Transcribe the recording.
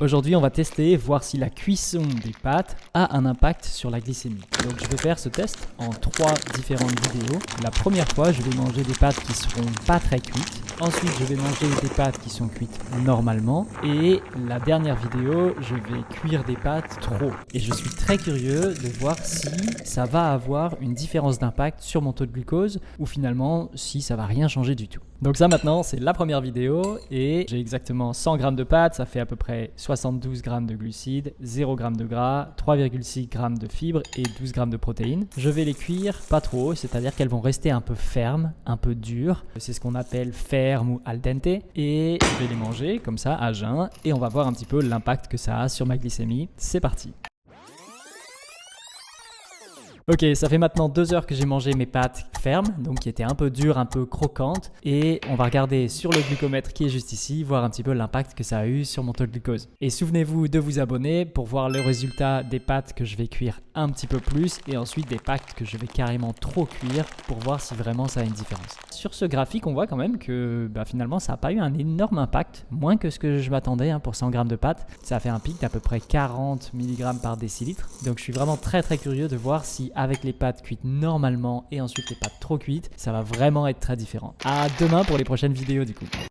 Aujourd'hui, on va tester, voir si la cuisson des pâtes a un impact sur la glycémie. Donc je vais faire ce test en 3 différentes vidéos. La première fois, je vais manger des pâtes qui seront pas très cuites. Ensuite, je vais manger des pâtes qui sont cuites normalement. Et la dernière vidéo, je vais cuire des pâtes trop. Et je suis très curieux de voir si ça va avoir une différence d'impact sur mon taux de glucose ou finalement si ça va rien changer du tout. Donc ça maintenant, c'est la première vidéo et j'ai exactement 100 g de pâtes, ça fait à peu près 72 g de glucides, 0 g de gras, 3,6 g de fibres et 12 g de protéines. Je vais les cuire pas trop, c'est-à-dire qu'elles vont rester un peu fermes, un peu dures. C'est ce qu'on appelle ferme ou al dente. Et je vais les manger comme ça à jeun et on va voir un petit peu l'impact que ça a sur ma glycémie. C'est parti! Ok, ça fait maintenant 2 heures que j'ai mangé mes pâtes fermes, donc qui étaient un peu dures, un peu croquantes. Et on va regarder sur le glucomètre qui est juste ici, voir un petit peu l'impact que ça a eu sur mon taux de glucose. Et souvenez-vous de vous abonner pour voir le résultat des pâtes que je vais cuire un petit peu plus et ensuite des pâtes que je vais carrément trop cuire pour voir si vraiment ça a une différence. Sur ce graphique, on voit quand même que finalement ça n'a pas eu un énorme impact, moins que ce que je m'attendais pour 100 g de pâtes. Ça a fait un pic d'à peu près 40 mg par décilitre. Donc je suis vraiment très curieux de voir si avec les pâtes cuites normalement et ensuite les pâtes trop cuites, ça va vraiment être très différent. À demain pour les prochaines vidéos du coup.